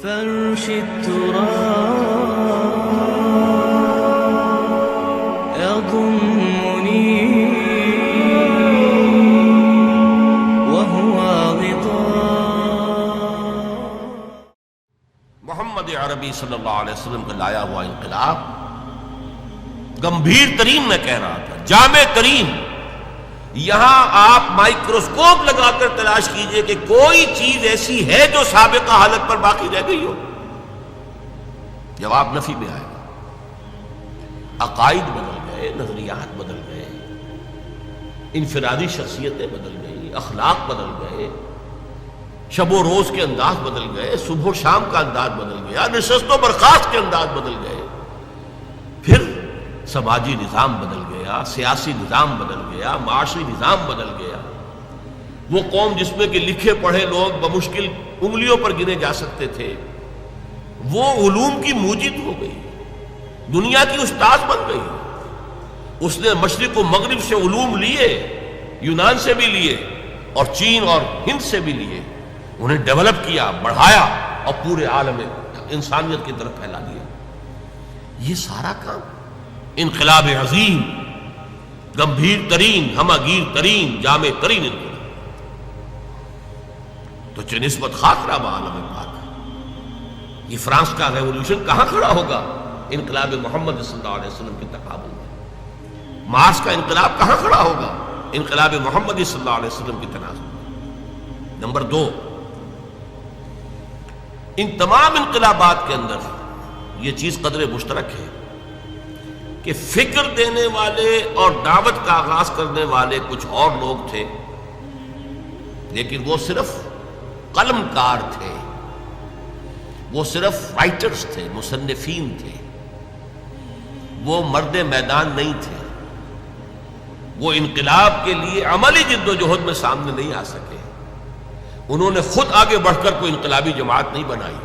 فرش التراب يضمني وهو غطاء. محمد عربی صلی اللہ علیہ وسلم کا لایا ہوا انقلاب گمبھیر ترین میں کہہ رہا تھا، جامع ترین. یہاں آپ مائکروسکوپ لگا کر تلاش کیجئے کہ کوئی چیز ایسی ہے جو سابقہ حالت پر باقی رہ گئی ہو. جواب نفی میں آئے گا. عقائد بدل گئے، نظریات بدل گئے، انفرادی شخصیتیں بدل گئی، اخلاق بدل گئے، شب و روز کے انداز بدل گئے، صبح و شام کا انداز بدل گیا، نشست و برخاست کے انداز بدل گئے، پھر سماجی نظام بدل گیا، سیاسی نظام بدل گیا، معاشی نظام بدل گیا. وہ قوم جس میں کہ لکھے پڑھے لوگ بمشکل انگلیوں پر گنے جا سکتے تھے، وہ علوم کی موجد ہو گئی، دنیا کی استاد بن گئی. اس نے مشرق و مغرب سے علوم لیے، یونان سے بھی لیے اور چین اور ہند سے بھی لیے، انہیں ڈیولپ کیا، بڑھایا اور پورے عالم انسانیت کی طرف پھیلا دیا. یہ سارا کام انقلاب عظیم، گمبھیر ترین، ہماگیر ترین، جامع ترین انقلاب. تو چہ نسبت خاطرہ بعالم پاک، یہ فرانس کا ریولوشن کہاں کھڑا ہوگا انقلاب محمد صلی اللہ علیہ وسلم کے تقابل میں؟ مارس کا انقلاب کہاں کھڑا ہوگا انقلاب محمد صلی اللہ علیہ وسلم کی تناظر میں؟ نمبر 2، ان تمام انقلابات کے اندر یہ چیز قدر مشترک ہے کہ فکر دینے والے اور دعوت کا آغاز کرنے والے کچھ اور لوگ تھے، لیکن وہ صرف قلم کار تھے، وہ صرف رائٹرز تھے، مصنفین تھے، وہ مرد میدان نہیں تھے. وہ انقلاب کے لیے عملی جد و جہد میں سامنے نہیں آ سکے. انہوں نے خود آگے بڑھ کر کوئی انقلابی جماعت نہیں بنائی،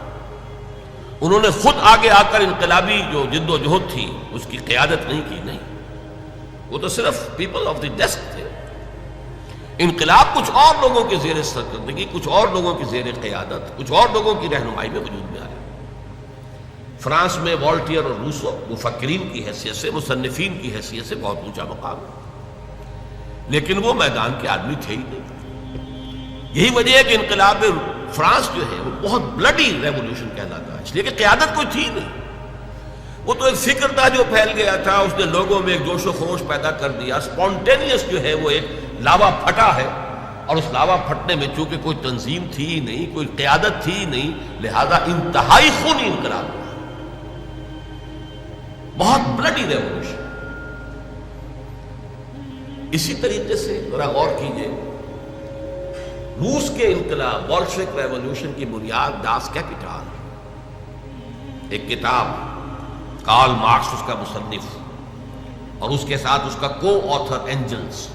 انہوں نے خود آگے آ کر انقلابی جو جد و جہد تھی اس کی قیادت نہیں کی. نہیں، وہ تو صرف پیپل آف دی ڈیسک تھے. انقلاب کچھ اور لوگوں کے زیر سرکردگی، کچھ اور لوگوں کی زیر قیادت، کچھ اور لوگوں کی رہنمائی میں وجود میں آیا. فرانس میں والٹیئر اور روسو مفکرین کی حیثیت سے، مصنفین کی حیثیت سے بہت اونچا مقام ہے، لیکن وہ میدان کے آدمی تھے ہی نہیں. یہی وجہ ہے کہ انقلاب فرانس جو ہے وہ بہت بلڈی ریولوشن کہلاتا ہے، اس لیے کہ قیادت کوئی تھی نہیں. وہ تو ایک فکر تھا جو پھیل گیا تھا، اس نے لوگوں میں ایک جوش و خروش پیدا کر دیا. اسپونٹینیس جو ہے وہ ایک لاوا پھٹا ہے، اور اس لاوا پھٹنے میں چونکہ کوئی تنظیم تھی ہی نہیں، کوئی قیادت تھی ہی نہیں، لہذا انتہائی خونی انقلاب ہوا، بہت بلڈی ریولوشن. اسی طریقے سے ذرا غور کیجئے، روس کے انقلاب بولشوک ریولوشن کی بنیاد داس کیپیٹال، ایک کتاب، کارل مارکس اس کا مصنف، اور اس کے ساتھ اس کا کو آتھر اینجلز،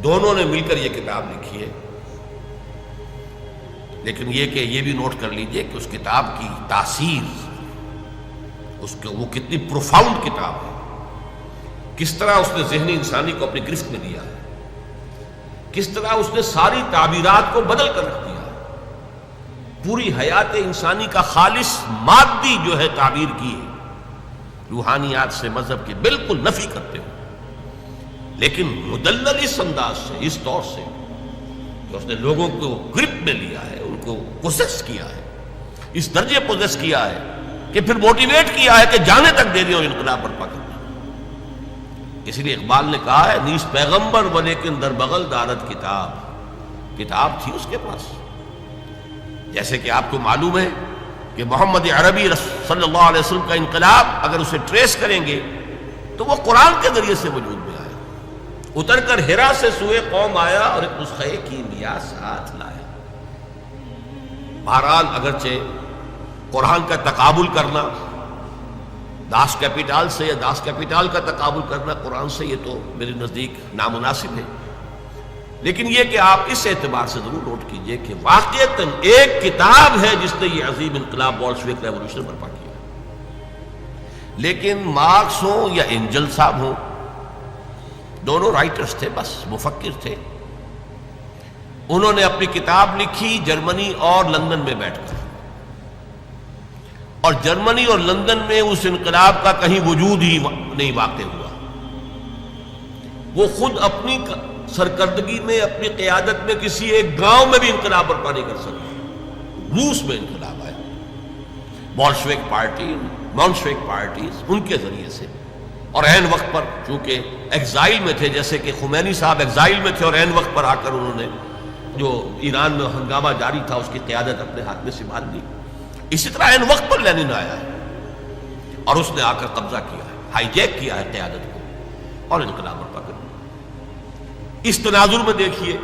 دونوں نے مل کر یہ کتاب لکھی ہے. لیکن یہ بھی نوٹ کر لیجئے کہ اس کتاب کی تاثیر، وہ کتنی پروفاؤنڈ کتاب ہے، کس طرح اس نے ذہنی انسانی کو اپنی گرفت میں لیا ہے، کس طرح اس نے ساری تعبیرات کو بدل کر رکھ دیا ہے. پوری حیات انسانی کا خالص مادی جو ہے تعبیر کی ہے، روحانیات سے، مذہب کی بالکل نفی کرتے ہوئے، لیکن مدلل اس انداز سے، اس طور سے کہ اس نے لوگوں کو گرپ میں لیا ہے، ان کو پوزیس کیا ہے، اس درجے پوزیس کیا ہے کہ پھر موٹیویٹ کیا ہے کہ جانے تک دے دیا انقلاب برپا کرنا. اسی لیے اقبال نے کہا ہے، نیس پیغمبر و لیکن در بغل دارت کتاب، کتاب تھی اس کے پاس. جیسے کہ آپ کو معلوم ہے کہ محمد عربی صلی اللہ علیہ وسلم کا انقلاب اگر اسے ٹریس کریں گے تو وہ قرآن کے ذریعے سے وجود میں آیا، اتر کر ہرا سے سوئے قوم آیا اور ایک نسخہ کیمیا ساتھ لایا. بہرحال اگرچہ قرآن کا تقابل کرنا داس کیپیٹال سے یا داس کیپیٹال کا تقابل کرنا قرآن سے، یہ تو میرے نزدیک نامناسب ہے. لیکن یہ کہ آپ اس اعتبار سے ضرور نوٹ کیجئے کہ واقعتاً ایک کتاب ہے جس نے یہ عظیم انقلاب بولشوک ریولوشن برپا کیا. لیکن مارکس ہوں یا اینجل صاحب ہوں، دونوں رائٹرز تھے، بس مفکر تھے. انہوں نے اپنی کتاب لکھی جرمنی اور لندن میں بیٹھ کر. اور جرمنی اور لندن میں اس انقلاب کا کہیں وجود ہی نہیں واقع ہوا. وہ خود اپنی سرکردگی میں، اپنی قیادت میں کسی ایک گاؤں میں بھی انقلاب برپا نہیں کر سکے. روس میں انقلاب آیا، بولشوک پارٹیز ان کے ذریعے سے، اور عین وقت پر چونکہ ایگزائل میں تھے، جیسے کہ خمینی صاحب ایگزائل میں تھے اور عین وقت پر آ کر انہوں نے جو ایران میں ہنگامہ جاری تھا اس کی قیادت اپنے ہاتھ میں سنبھال لی. اسی طرح عین وقت پر لینن آیا ہے اور اس نے آ کر قبضہ کیا ہے، ہائی جیک کیا ہے قیادت کو اور انقلاب برپا کر دیا. اس تناظر میں دیکھیے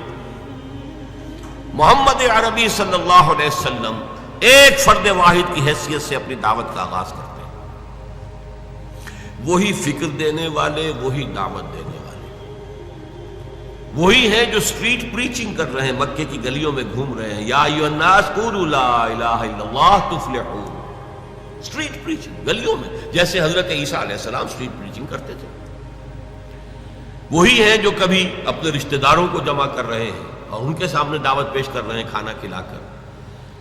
محمد عربی صلی اللہ علیہ وسلم ایک فرد واحد کی حیثیت سے اپنی دعوت کا آغاز کرتے ہیں. وہی فکر دینے والے، وہی دعوت دینے والے، وہی ہیں جو اسٹریٹ پریچنگ کر رہے ہیں، مکے کی گلیوں میں گھوم رہے ہیں. یا ایھا الناس قولوا لا الہ الا اللہ تفلحون. اسٹریٹ پریچنگ گلیوں میں، جیسے حضرت عیسیٰ علیہ السلام اسٹریٹ پریچنگ کرتے تھے. وہی ہیں جو کبھی اپنے رشتہ داروں کو جمع کر رہے ہیں اور ان کے سامنے دعوت پیش کر رہے ہیں کھانا کھلا کر.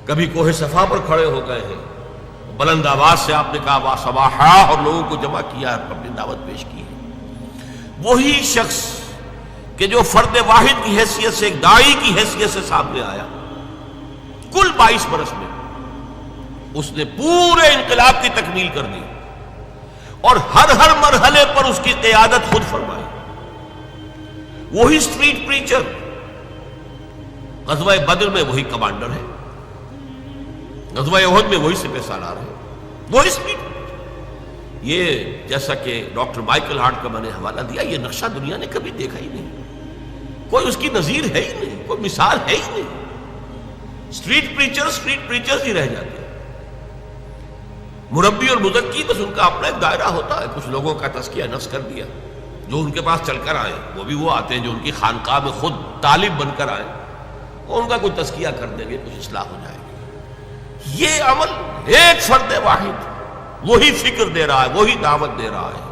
کبھی کوہ صفا پر کھڑے ہو گئے ہیں، بلند آواز سے آپ نے کہا وا صباحا اور لوگوں کو جمع کیا ہے، اپنی دعوت پیش کی ہے. وہی شخص کہ جو فرد واحد کی حیثیت سے، ایک داعی کی حیثیت سے سامنے آیا، کل 22 برس میں اس نے پورے انقلاب کی تکمیل کر دی اور ہر مرحلے پر اس کی قیادت خود فرمائی. وہی اسٹریٹ پریچر، غزوہ بدر میں وہی کمانڈر ہے، غزوہ احد میں وہی سپہ سالار ہے، وہی اسٹریٹ پریچر. یہ جیسا کہ ڈاکٹر مائیکل ہارٹ کا میں نے حوالہ دیا، یہ نقشہ دنیا نے کبھی دیکھا ہی نہیں، کوئی اس کی نظیر ہے ہی نہیں، کوئی مثال ہے ہی نہیں. اسٹریٹ پریچرز ہی رہ جاتے ہیں. مربی اور مزکی بس ان کا اپنا ایک دائرہ ہوتا ہے. کچھ لوگوں کا تزکیہ نفس کر دیا، جو ان کے پاس چل کر آئے، وہ بھی وہ آتے ہیں جو ان کی خانقاہ میں خود طالب بن کر آئے، وہ ان کا کوئی تزکیہ کر دیں گے، کچھ اصلاح ہو جائے گی. یہ عمل ایک فرد واحد وہی فکر دے رہا ہے، وہی دعوت دے رہا ہے.